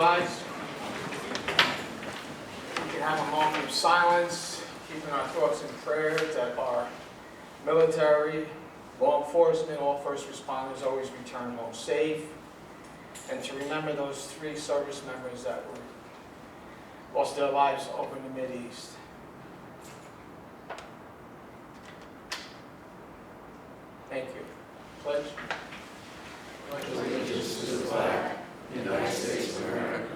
Guys, we can have a moment of silence, keeping our thoughts in prayer that our military, law enforcement, all first responders always return home safe, and to remember those 3 service members that lost their lives over in the Mideast. Thank you. Pledge. Allegiance to the flag of the United States of America,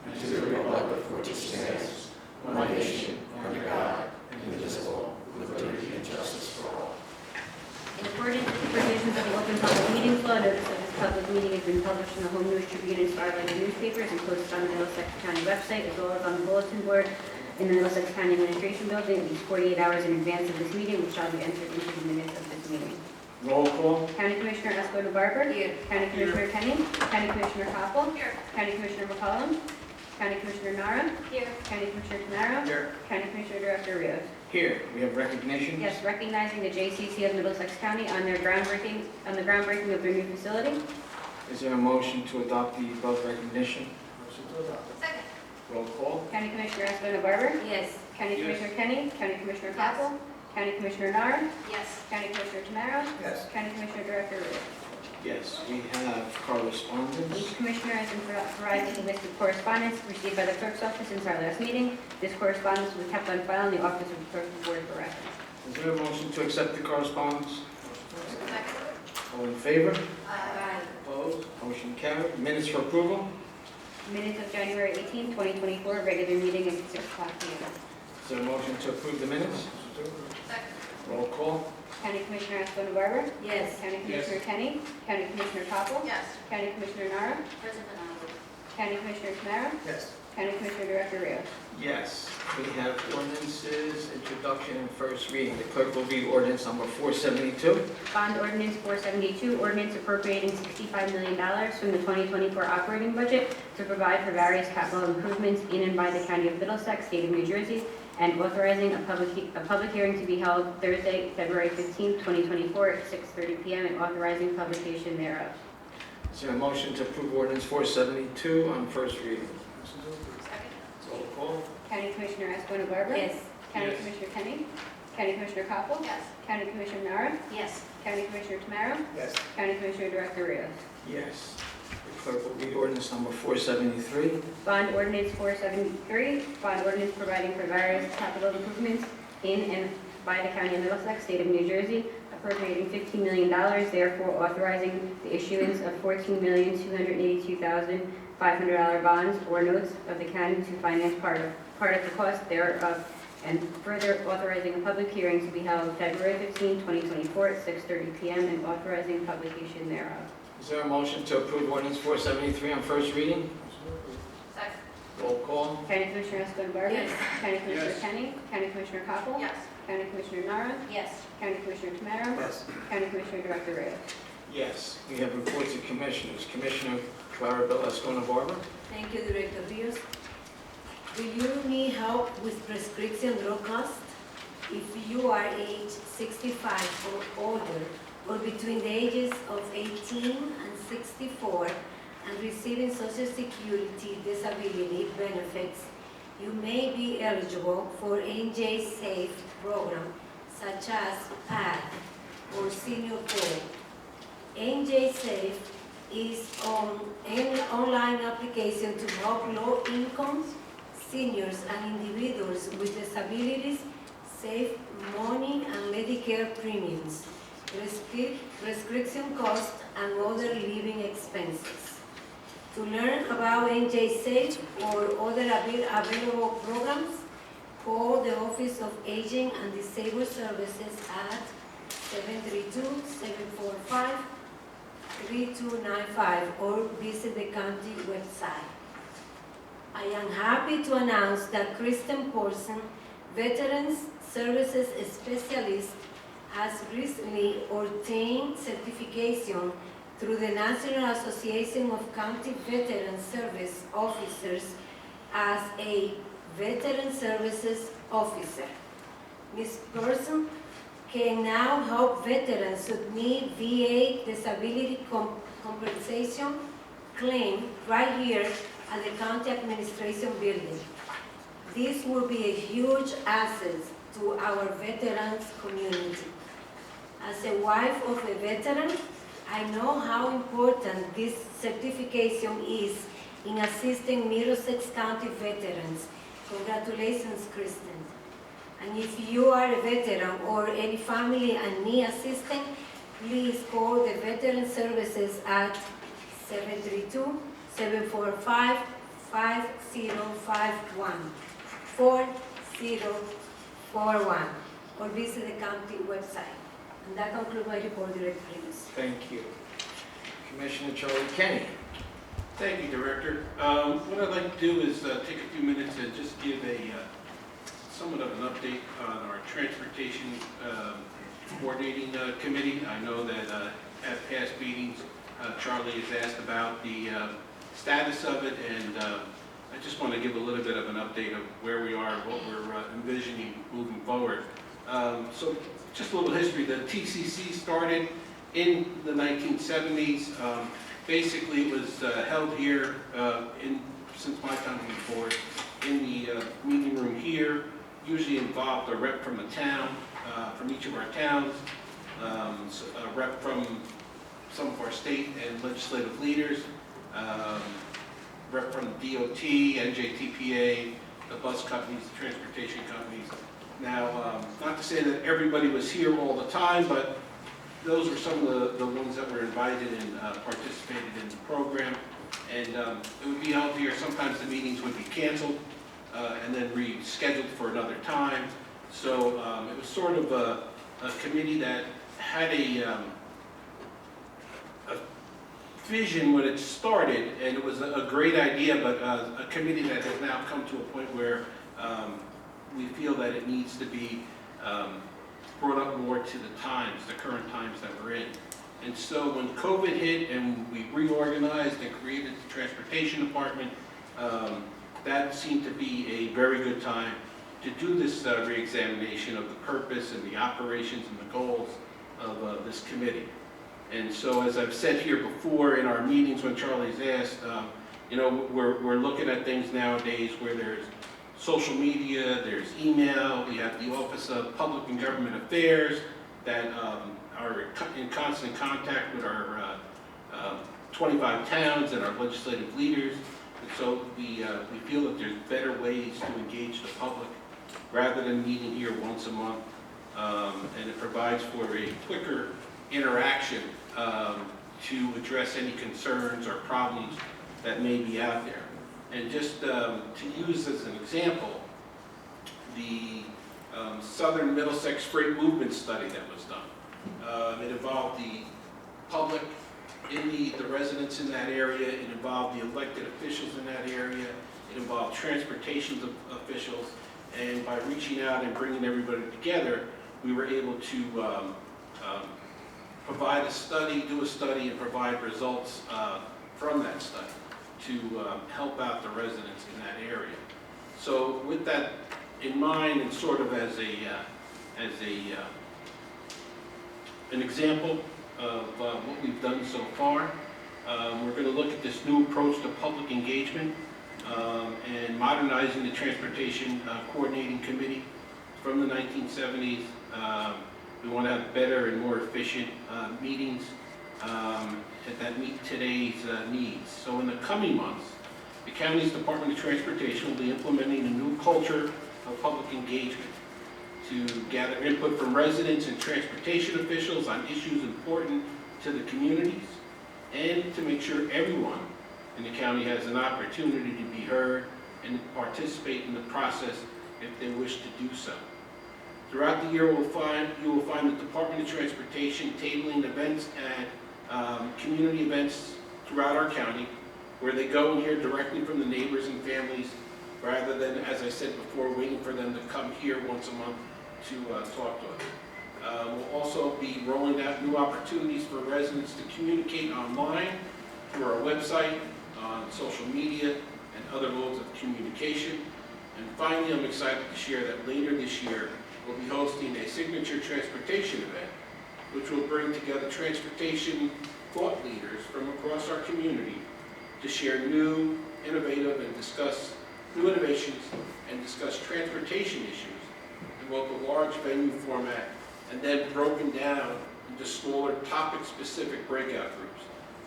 and to the republic for which it stands, one nation, under God, indivisible, with liberty and justice for all. In accordance with the provisions of the Open Public Meetings Law, notice of this public meeting has been published in the Home News Tribune and Starlight newspapers and posted on the Middlesex County website, as well as on the bulletin board in the Middlesex County Administration Building at least 48 hours in advance of this meeting, which shall be entered into the minutes of this meeting. Roll call. County Commissioner Escobar-Barber. Here. County Commissioner Kenny. County Commissioner Koppel. Here. County Commissioner McCollum. County Commissioner Nara. Here. County Commissioner Tamaro. Here. County Commissioner Director Rios. Here, we have recognition. Yes, recognizing the JCC of Middlesex County on the groundbreaking of their new facility. Is there a motion to adopt the above recognition? Second. Roll call. County Commissioner Escobar-Barber. Yes. County Yes. Commissioner Kenny. County Commissioner Yes. Koppel. County Commissioner Nara. Yes. County Commissioner Tamaro. Yes. County Commissioner Director Rios. Yes, we have correspondence. Each commissioner has been provided a list of correspondence received by the clerk's office since our last meeting. This correspondence was kept on file in the office of the clerk of the board for reference. Is there a motion to accept the correspondence? Second. All in favor? Aye. Opposed? Motion carried. Minutes for approval? Minutes of January 18, 2024, regular meeting at 6 o'clock p.m. Is there a motion to approve the minutes? Second. Roll call. County Commissioner Escobar-Barber. Yes. County Yes. Commissioner Kenny. County Commissioner Koppel. Yes. County Commissioner Nara. President Arnold. County Commissioner Tamaro. Yes. County Commissioner Director Rios. Yes, we have ordinances, introduction and first reading. The clerk will read ordinance number 472. Bond Ordinance 472, ordinance appropriating $65 million from the 2024 operating budget to provide for various capital improvements in and by the County of Middlesex, State of New Jersey, and authorizing a public hearing to be held Thursday, February 15, 2024 at 6:30 p.m. and authorizing publication thereof. Is there a motion to approve ordinance 472 on first reading? Second. Roll call. County Commissioner Escobar-Barber. Yes. County Yes. Commissioner Kenny. County Commissioner Koppel. Yes. County Commissioner Nara. Yes. County Commissioner Tamaro. Yes. County Commissioner Director Rios. Yes. The clerk will read ordinance number 473. Bond Ordinance 473, bond ordinance providing for various capital improvements in and by the County of Middlesex, State of New Jersey, appropriating $15 million, therefore authorizing the issuance of $14,282,500 bonds or notes of the county to finance part of the cost thereof, and further authorizing a public hearing to be held February 15, 2024 at 6:30 p.m. and authorizing publication thereof. Is there a motion to approve ordinance 473 on first reading? Second. Roll call. County Commissioner Escobar-Barber. Yes. County Commissioner Yes. Kenny. County Commissioner Koppel. Yes. County Commissioner Nara. Yes. County Commissioner Tamaro. Yes. County Commissioner Director Rios. Yes, we have reports of commissioners. Commissioner Clarabelle Escobar-Barber. Thank you, Director Rios. Do you need help with prescription drug costs? If you are age 65 or older, or between the ages of 18 and 64, and receiving Social Security disability benefits, you may be eligible for NJ SAFE program, such as PAD or Senior Gold. NJ SAFE is an online application to help low-income seniors and individuals with disabilities save money and Medicare premiums, prescription costs, and other living expenses. To learn about NJ SAFE or other available programs, call the Office of Aging and Disabled Services at 732-745-3295 or visit the county website. I am happy to announce that Kristen Paulson, Veterans Services Specialist, has recently obtained certification through the National Association of County Veteran Service Officers as a Veteran Services Officer. Ms. Paulson can now help veterans submit VA disability compensation claim right here at the county administration building. This will be a huge asset to our veterans community. As a wife of a veteran, I know how important this certification is in assisting Middlesex County veterans. Congratulations, Kristen. And if you are a veteran or any family and need assistance, please call the Veteran Services at 732-745-5051, 4041, or visit the county website. And that concludes my report, Director Rivas. Thank you. Commissioner Charlie Kenny. Thank you, Director. What I'd like to do is take a few minutes and just give somewhat of an update on our transportation coordinating committee. I know that at past meetings, Charlie has asked about the status of it, and I just want to give a little bit of an update of where we are, what we're envisioning moving forward. So just a little history. The TCC started in the 1970s. Basically, it was held here since my time on the board in the meeting room here. Usually involved a rep from a town, from each of our towns, a rep from some of our state and legislative leaders, rep from the DOT, NJTPA, the bus companies, the transportation companies. Now, not to say that everybody was here all the time, but those were some of the ones that were invited and participated in the program. And it would be held here. Sometimes the meetings would be canceled and then rescheduled for another time. So it was sort of a committee that had a vision when it started, and it was a great idea, but a committee that has now come to a point where we feel that it needs to be brought up more to the times, the current times that we're in. And so when COVID hit and we reorganized and created the transportation department, that seemed to be a very good time to do this reexamination of the purpose and the operations and the goals of this committee. And so, as I've said here before in our meetings when Charlie's asked, you know, we're looking at things nowadays where there's social media, there's email, we have the Office of Public and Government Affairs that are in constant contact with our 25 towns and our legislative leaders. And so we feel that there's better ways to engage the public rather than meeting here once a month. And it provides for a quicker interaction to address any concerns or problems that may be out there. And just to use as an example, the Southern Middlesex Freight Movement Study that was done. It involved the public, the residents in that area. It involved the elected officials in that area. It involved transportation officials. And by reaching out and bringing everybody together, we were able to provide a study, do a study, and provide results from that study to help out the residents in that area. So with that in mind, and sort of as an example of what we've done so far, we're going to look at this new approach to public engagement and modernizing the Transportation Coordinating Committee from the 1970s. We want to have better and more efficient meetings that meet today's needs. So in the coming months, the county's Department of Transportation will be implementing a new culture of public engagement to gather input from residents and transportation officials on issues important to the communities, and to make sure everyone in the county has an opportunity to be heard and participate in the process if they wish to do so. Throughout the year, you will find the Department of Transportation tabling events at community events throughout our county, where they go and hear directly from the neighbors and families, rather than, as I said before, waiting for them to come here once a month to talk to us. We'll also be rolling out new opportunities for residents to communicate online through our website, on social media, and other modes of communication. And finally, I'm excited to share that later this year, we'll be hosting a signature transportation event, which will bring together transportation thought leaders from across our community to share new innovative and discuss new innovations and discuss transportation issues in both a large venue format and then broken down into smaller topic-specific breakout groups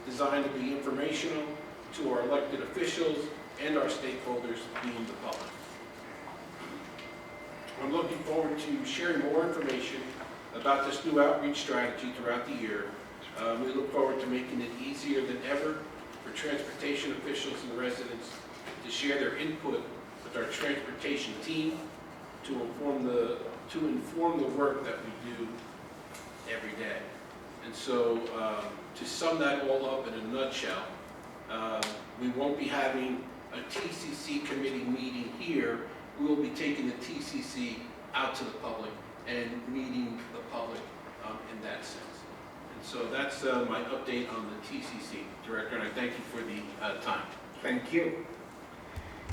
designed to be informational to our elected officials and our stakeholders, being the public. I'm looking forward to sharing more information about this new outreach strategy throughout the year. We look forward to making it easier than ever for transportation officials and residents to share their input with our transportation team to inform the work that we do every day. And so, to sum that all up in a nutshell, we won't be having a TCC committee meeting here. We will be taking the TCC out to the public and meeting the public in that sense. And so that's my update on the TCC, Director, and I thank you for the time. Thank you.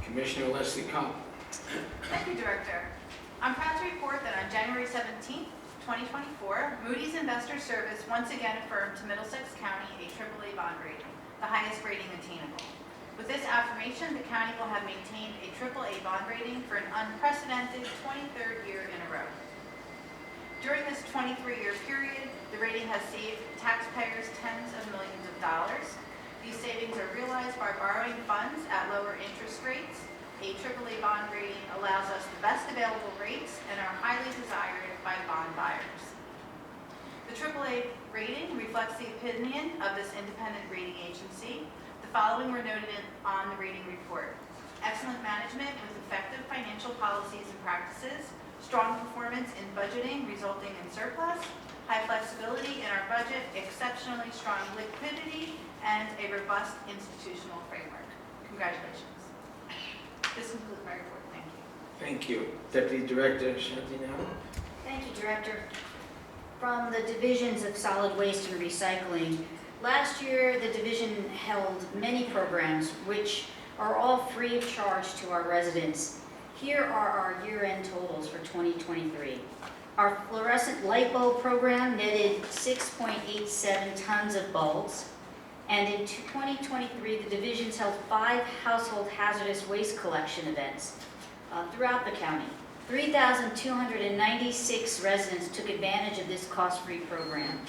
Commissioner Leslie Cobb. Thank you, Director. I'm proud to report that on January 17th, 2024, Moody's Investors Service once again affirmed to Middlesex County a AAA bond rating, the highest rating attainable. With this affirmation, the county will have maintained a AAA bond rating for an unprecedented 23rd year in a row. During this 23-year period, the rating has saved taxpayers tens of millions of dollars. These savings are realized by borrowing funds at lower interest rates. A AAA bond rating allows us the best available rates and are highly desired by bond buyers. The AAA rating reflects the opinion of this independent rating agency. The following were noted on the rating report: excellent management with effective financial policies and practices, strong performance in budgeting resulting in surplus, high flexibility in our budget, exceptionally strong liquidity, and a robust institutional framework. Congratulations. This concludes my report. Thank you. Thank you. Deputy Director Shantinelli. Thank you, Director. From the Divisions of Solid Waste and Recycling, last year the division held many programs which are all free of charge to our residents. Here are our year-end totals for 2023. Our fluorescent light bulb program netted 6.87 tons of bulbs. And in 2023, the divisions held 5 household hazardous waste collection events throughout the county. 3,296 residents took advantage of this cost-free program.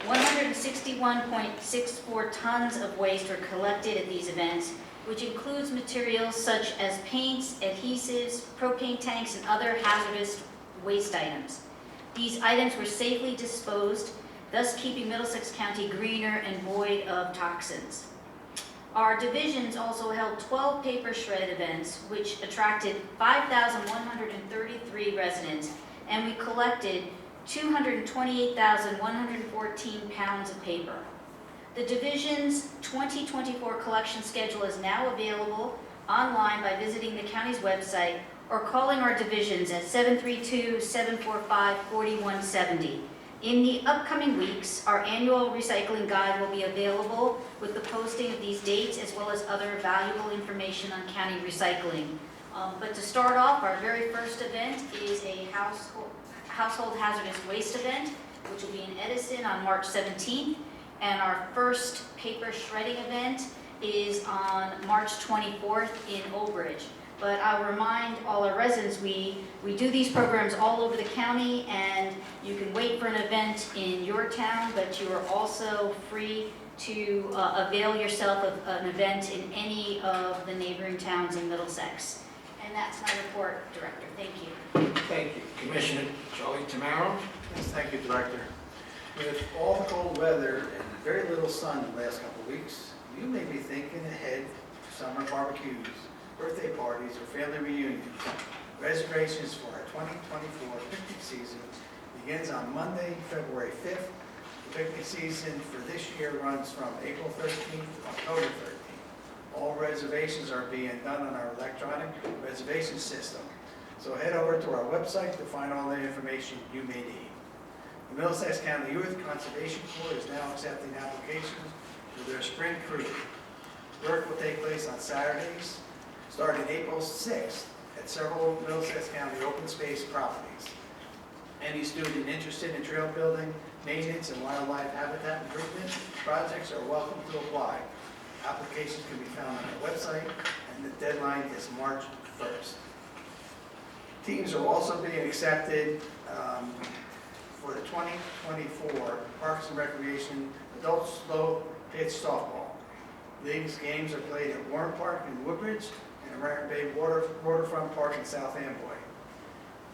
161.64 tons of waste were collected at these events, which includes materials such as paints, adhesives, propane tanks, and other hazardous waste items. These items were safely disposed, thus keeping Middlesex County greener and void of toxins. Our divisions also held 12 paper shred events, which attracted 5,133 residents, and we collected 228,114 pounds of paper. The division's 2024 collection schedule is now available online by visiting the county's website or calling our divisions at 732-745-4170. In the upcoming weeks, our annual recycling guide will be available with the posting of these dates as well as other valuable information on county recycling. But to start off, our very first event is a household hazardous waste event, which will be in Edison on March 17th. And our first paper shredding event is on March 24th in Old Bridge. But I'll remind all our residents, we do these programs all over the county, and you can wait for an event in your town, but you are also free to avail yourself of an event in any of the neighboring towns in Middlesex. And that's my report, Director. Thank you. Thank you. Commissioner Charlie Tamaro. Yes, thank you, Director. With all the cold weather and very little sun the last couple of weeks, you may be thinking ahead to summer barbecues, birthday parties, or family reunions. Reservations for our 2024 picnic season begins on Monday, February 5th. The picnic season for this year runs from April 13th to October 13th. All reservations are being done on our electronic reservation system. So head over to our website to find all the information you may need. The Middlesex County Youth Conservation Corps is now accepting applications for their spring cruise. Work will take place on Saturdays, starting April 6th at several Middlesex County open space properties. Any student interested in trail building, maintenance, and wildlife habitat improvement projects are welcome to apply. Applications can be found on our website, and the deadline is March 1st. Teams are also being accepted for the 2024 Parks and Recreation Adult Slow Pitch Softball. These games are played at Warren Park in Woodbridge and American Bay Waterfront Park in South Amboy.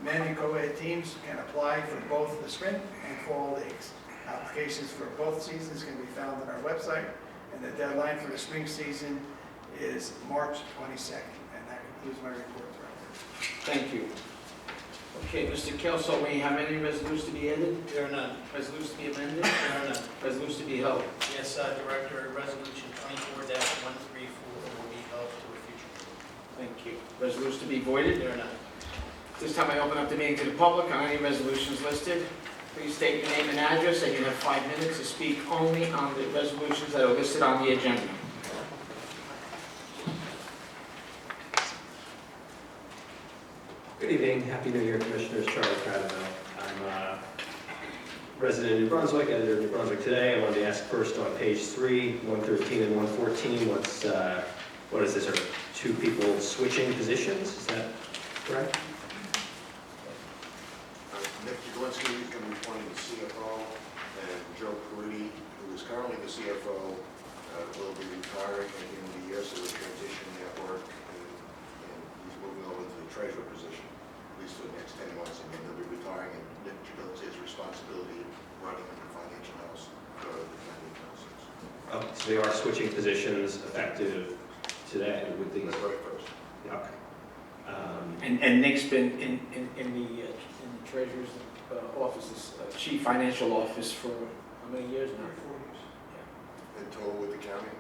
Men and co-ed teams can apply for both the spring and fall leagues. Applications for both seasons can be found on our website, and the deadline for the spring season is March 22nd. And that concludes my report, Director. Thank you. Okay, Mr. Kelso, may you have any resolutions to be added? There are none. Resolutions to be amended? There are none. Resolutions to be held? Yes, Director, Resolution 24-134 will be held to a future. Thank you. Resolutions to be voided? There are none. This time I open up the meeting to the public on any resolutions listed. Please state your name and address, and you have 5 minutes to speak only on the resolutions that are listed on the agenda. Good evening. Happy New Year, Commissioners. Charlie Cradaville. I'm a resident in New Brunswick, editor of New Brunswick Today. I wanted to ask first on page 3, 113 and 114, what is this? Are two people switching positions? Is that correct? Nick Jagoinski is going to be appointed the CFO, and Joe Peruti, who is currently the CFO, will be retiring at the end of the year, so we're transitioning that work, and he's moving over to the treasurer position, at least for the next 10 months, and then he'll be retiring, and Nick Jagoinski's responsibility of running the financial house for the county of Middlesex. Oh, so they are switching positions effective today with these? That's right, first. Okay. And Nick's been in the treasurer's office, chief financial office for how many years now? 4 years. In total with the county?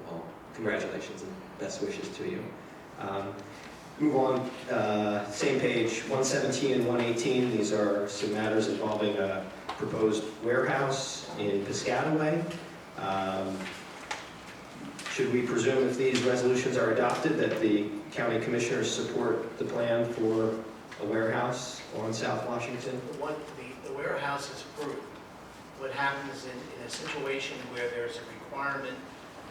Well, congratulations and best wishes to you. Move on, same page, 117 and 118. These are some matters involving a proposed warehouse in Piscataway. Should we presume if these resolutions are adopted that the county commissioners support the plan for a warehouse on South Washington? The warehouse is approved. What happens in a situation where there's a requirement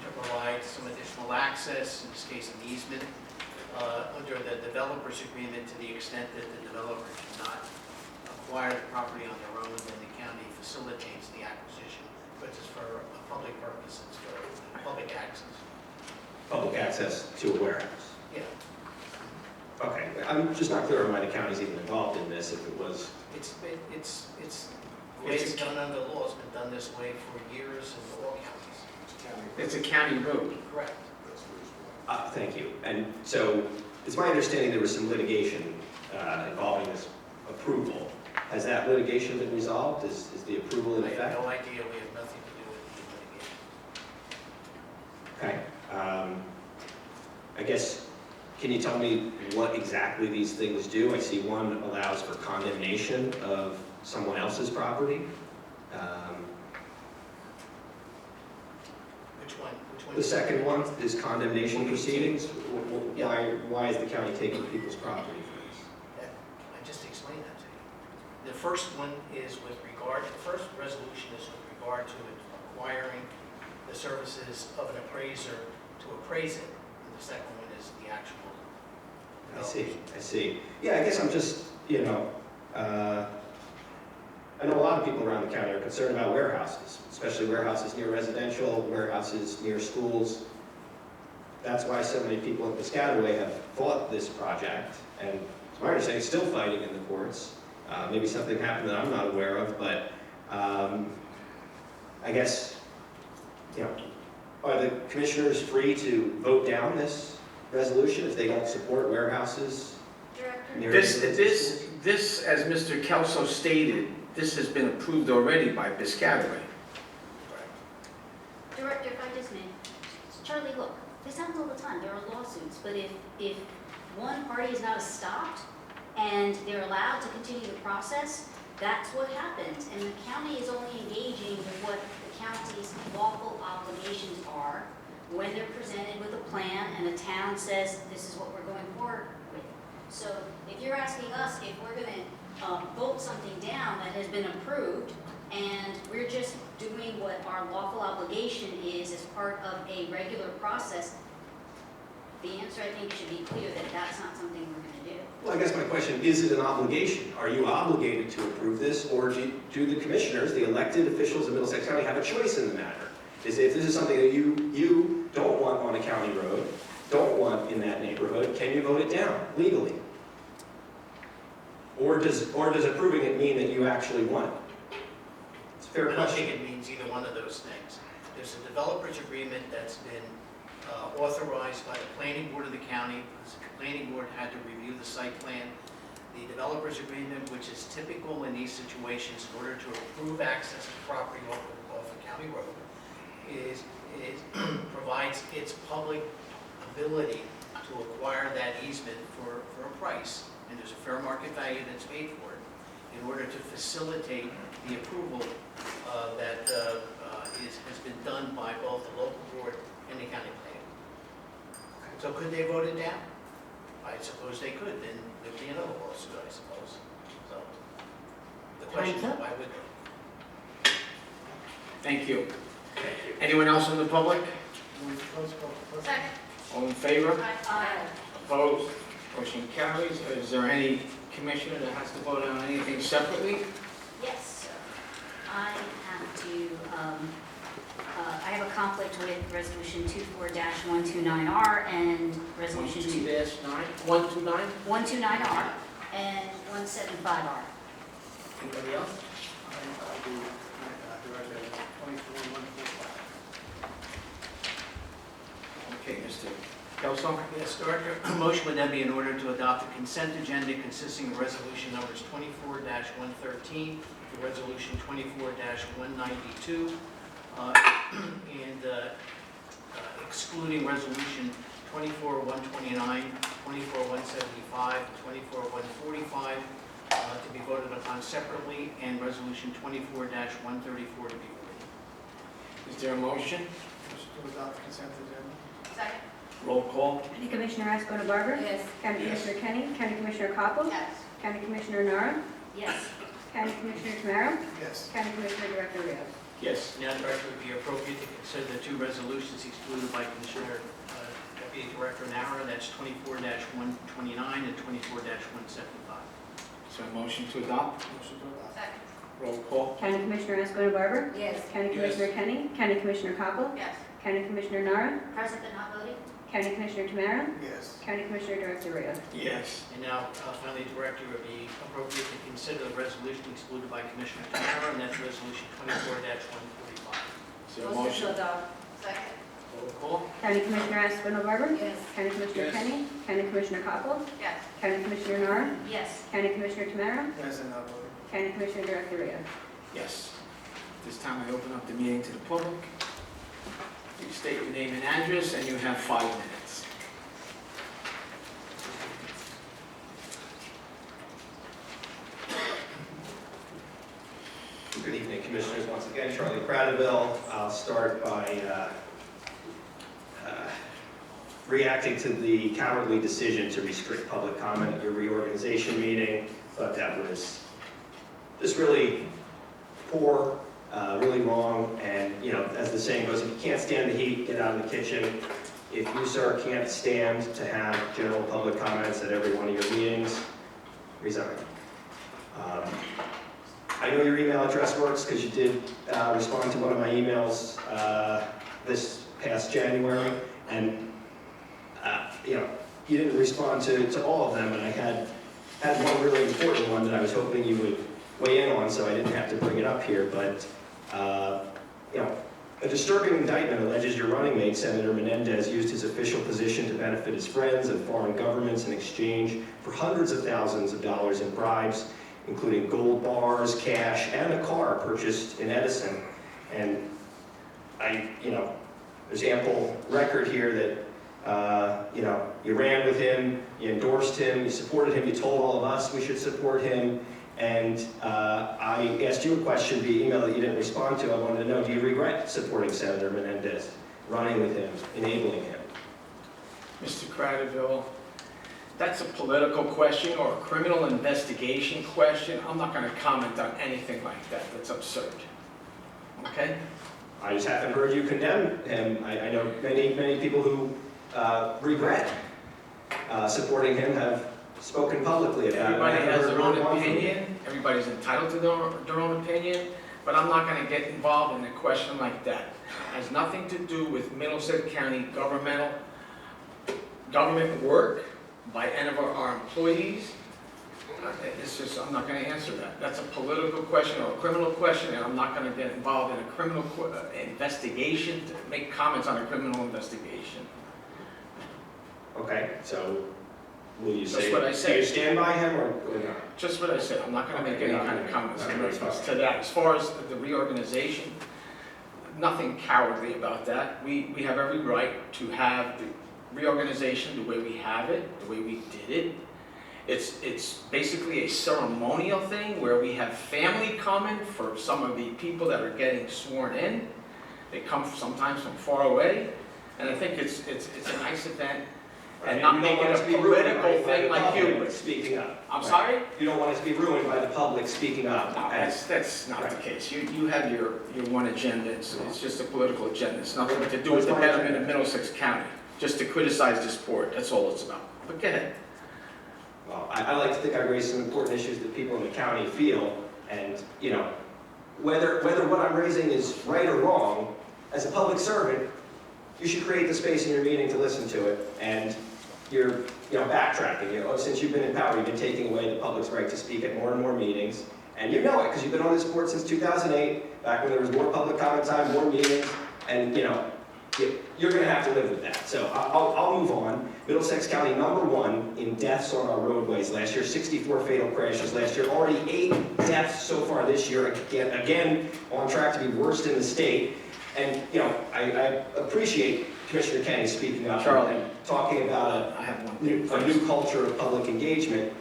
to provide some additional access, in this case an easement, under the developer's agreement, to the extent that the developer cannot acquire the property on their own, then the county facilitates the acquisition, but it's for a public purpose, it's for public access. Public access to a warehouse? Yeah, Okay, I'm just not clear on why the county's even involved in this if it was... it's the way it's done under law. It's been done this way for years in all counties. It's a county road. Correct. That's what it's for. Thank you. And so, it's my understanding there was some litigation involving this approval. Has that litigation been resolved? Is the approval in I have effect? no idea. We have nothing to do with the litigation. Okay. I guess, can you tell me what exactly these things do? I see one allows for condemnation of someone else's property. Which one? The second one is condemnation proceedings. Why is the county taking people's property for this? I just explained that to you. The first one is the first resolution is with regard to acquiring the services of an appraiser to appraise it. And the second one is the actual. I see. Yeah, I guess I'm just, I know a lot of people around the county are concerned about warehouses, especially warehouses near residential, warehouses near schools. That's why so many people in Piscataway have fought this project, and to my understanding, still fighting in the courts. Maybe something happened that I'm not aware of, but I guess, are the commissioners free to vote down this resolution if they don't support warehouses near This, as Mr. Kelso stated, this has been approved already by Piscataway. Director, if I just may, Charlie, look, this happens all the time. There are lawsuits, but if one party is not stopped and they're allowed to continue the process, that's what happens. And the county is only engaging with what the county's lawful obligations are when they're presented with a plan and the town says this is what we're going forward with. So if you're asking us if we're going to vote something down that has been approved, and we're just doing what our lawful obligation is as part of a regular process, the answer, I think, should be clear that that's not something we're going to do. Well, I guess my question, is it an obligation? Are you obligated to approve this, or do the commissioners, the elected officials of Middlesex County, have a choice in the matter? If this is something that you don't want on a county road, don't want in that neighborhood, can you vote it down legally? Or does approving it mean that you actually want it? It's a fair I don't question. think it means either one of those things. There's a developer's agreement that's been authorized by the planning board of the county. The planning board had to review the site plan. The developer's agreement, which is typical in these situations in order to approve access to property off a county road, provides its public ability to acquire that easement for a price, and there's a fair market value that's paid for it, in order to facilitate the approval that has been done by both the local board and the county planning. So could they vote it down? I suppose they could, then there'd be another lawsuit, I suppose. So the question is, Time's up. why would they? Thank you. Anyone else in the public? Move to close public portion. Second. All in favor? Aye. Opposed? Motion carries. Is there any commissioner that has to vote on anything separately? Yes, sir. I have to, I have a conflict with Resolution 24-129R and Resolution 129? 129R and 175R. Anybody else? I do, Director, 24-145. Okay, Mr. Kelso? Yes, Director, motion would then be in order to adopt a consent agenda consisting of resolution numbers 24-113 to resolution 24-192, and excluding resolution 24-129, 24-175, 24-145 to be voted upon separately, and resolution 24-134 to be voted. Is there a motion? Motion to adopt the consent agenda. Second. Roll call. County Commissioner Escobar Barber? Yes. County Commissioner Kenny? County Commissioner Coppell? Yes. County Commissioner Nara? Yes. County Commissioner Tamara? Yes. County Commissioner Director Rios? Yes. Now, Director, it would be appropriate to consider the two resolutions excluded by Commissioner Deputy Director Nara, that's 24-129 and 24-175. Is there a motion to adopt? Motion to adopt. Second. Roll call. County Commissioner Escobar Barber? Yes. County Commissioner Kenny? County Commissioner Coppell? Yes. County Commissioner Nara? Present but not voting? County Commissioner Tamara? Yes. County Commissioner Director Rios? Yes. And now, finally, Director, it would be appropriate to consider the resolution excluded by Commissioner Tamara, and that's resolution 24-145. Is there a motion? adopt. Second. Roll call. County Commissioner Escobar Barber? Yes. County Commissioner Yes. Kenny? County Commissioner Coppell? Yes. County Commissioner Nara? Yes. County Commissioner Tamara? Yes, and not voting. County Commissioner Director Rios? Yes. This time I open up the meeting to the public. Please state your name and address, and you have 5 minutes. Good evening, Commissioners. Once again, Charlie Prattville. I'll start by reacting to the cowardly decision to restrict public comment at your reorganization meeting. Thought that was just really poor, really wrong, and, you know, as the saying goes, if you can't stand the heat, get out of the kitchen. If you, sir, can't stand to have general public comments at every one of your meetings, resign. I know your email address works because you did respond to one of my emails this past January, and you know, you didn't respond to all of them, and I had one really important one that I was hoping you would weigh in on, so I didn't have to bring it up here. But you know, a disturbing indictment alleges your running mate, Senator Menendez, used his official position to benefit his friends and foreign governments in exchange for hundreds of thousands of dollars in bribes, including gold bars, cash, and a car purchased in Edison. And you know, there's ample record here that, you know, you ran with him, you endorsed him, you supported him, you told all of us we should support him. And I asked you a question via email that you didn't respond to. I wanted to know, do you regret supporting Senator Menendez, running with him, enabling him? Mr. Cradaville, That's a political question or a criminal investigation question. I'm not gonna comment on anything like that. That's absurd. Okay? I just haven't heard you condemn him. I know many people who regret supporting him have spoken publicly about it. Everybody I haven't has heard their own one from you. opinion. Everybody's entitled to their own opinion, but I'm not gonna get involved in a question like that. It has nothing to do with Middlesex County government work by any of our employees. It's just, I'm not gonna answer that. That's a political question or a criminal question, and I'm not gonna get involved in a criminal investigation to make comments on a criminal investigation. Okay, so will you That's say, what I do said. you stand by him or not? Just what I said, I'm not gonna make any kind of comments Okay, in that's reference fine. to that. As far as the reorganization, nothing cowardly about that. We have every right to have the reorganization the way we have it, the way we did it. It's basically a ceremonial thing where we have family coming for some of the people that are getting sworn in. They come sometimes from far away, and I think it's a nice event, and not You don't make want it us a to be ruined political by thing the like public you. speaking up. I'm Right. sorry? You don't want us to be ruined by the public speaking up. No, that's not the case. You have your one agenda, it's just a political agenda. It's nothing to do with the betterment of Middlesex County, just to criticize this board, that's all it's about. But go ahead. Well, I like to think I raised some important issues that people in the county feel, and, you know, whether what I'm raising is right or wrong, as a public servant, you should create the space in your meeting to listen to it, and you're, backtracking. Since you've been in power, you've been taking away the public's right to speak at more and more meetings, and you know it, because you've been on this board since 2008, back when there was more public comment time, more meetings, and, you're going to have to live with that. So I'll move on. Middlesex County, #1 in deaths on our roadways last year, 64 fatal crashes last year, already 8 deaths so far this year, again on track to be worst in the state. And, I appreciate Commissioner Kenny speaking up Charlie. and talking about I have one a thing. new culture of public engagement.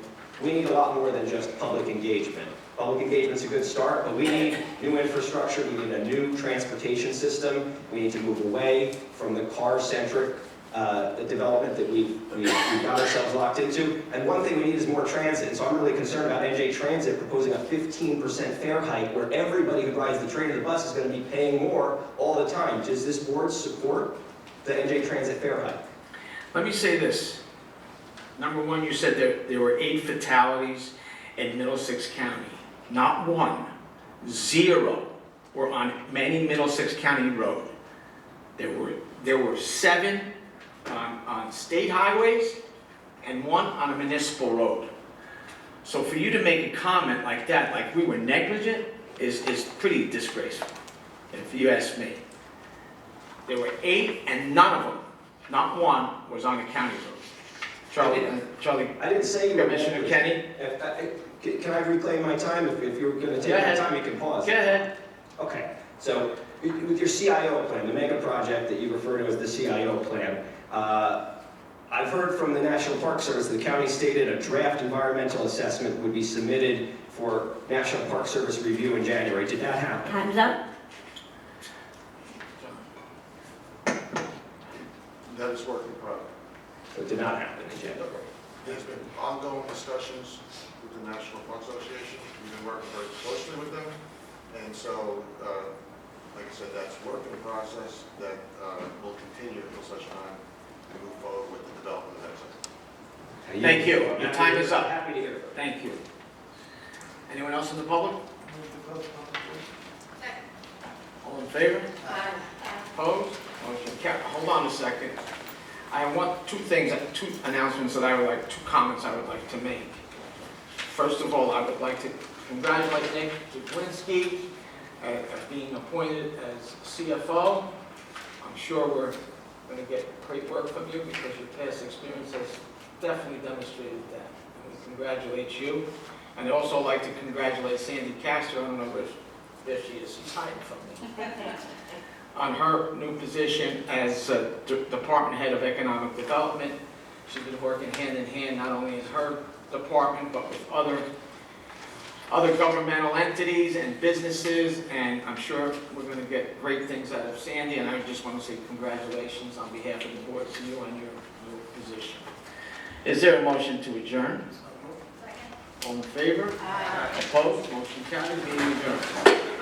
We need a lot more than just public engagement. Public engagement's a good start, but we need new infrastructure, we need a new transportation system, we need to move away from the car-centric development that we've got ourselves locked into. And one thing we need is more transit, and so I'm really concerned about NJ Transit proposing a 15% fare hike where everybody who rides the train or the bus is going to be paying more all the time. Does this board support the NJ Transit fare hike? Let me say this. #1, you said there were 8 fatalities in Middlesex County. Not 1, 0 were on many Middlesex County road. There were 7 on state highways and 1 on a municipal road. So for you to make a comment like that, like we were negligent, is pretty disgraceful, if you ask me. There were 8 and none of them, not 1, was on a county road. Charlie, I didn't say you were Commissioner negligent. Kenny? Can I reclaim my time? If you're going to take Go my ahead. time, you can pause. Go ahead. Okay, so with your CIO plan, the mega project that you refer to as the CIO plan, I've heard from the National Park Service, the county stated a draft environmental assessment would be submitted for National Park Service review in January. Did that happen? Time's up. That is work in progress. So it did not happen in January. There's been ongoing discussions with the National Park Association. We've been working very closely with them. And so, like I said, that's work in process that will continue until such time we move forward with the development of that site. Thank you. Your time is up. Happy to hear. Thank you. Anyone else in the public? All in favor? Opposed? Motion carried. Hold on a second. I have two announcements that I would like, 2 comments I would like to make. First of all, I would like to congratulate Nick Dublinski at being appointed as CFO. I'm sure we're going to get great work from you because your past experience has definitely demonstrated that. And we congratulate you. And I'd also like to congratulate Sandy Castro. I don't know where she is. She's hiding from me. On her new position as Department Head of Economic Development. She's been working hand in hand not only in her department, but with other governmental entities and businesses, and I'm sure we're going to get great things out of Sandy, and I just want to say congratulations on behalf of the board to you on your new position. Is there a motion to adjourn? All in favor? Aye. Opposed? Motion carried, meeting adjourned.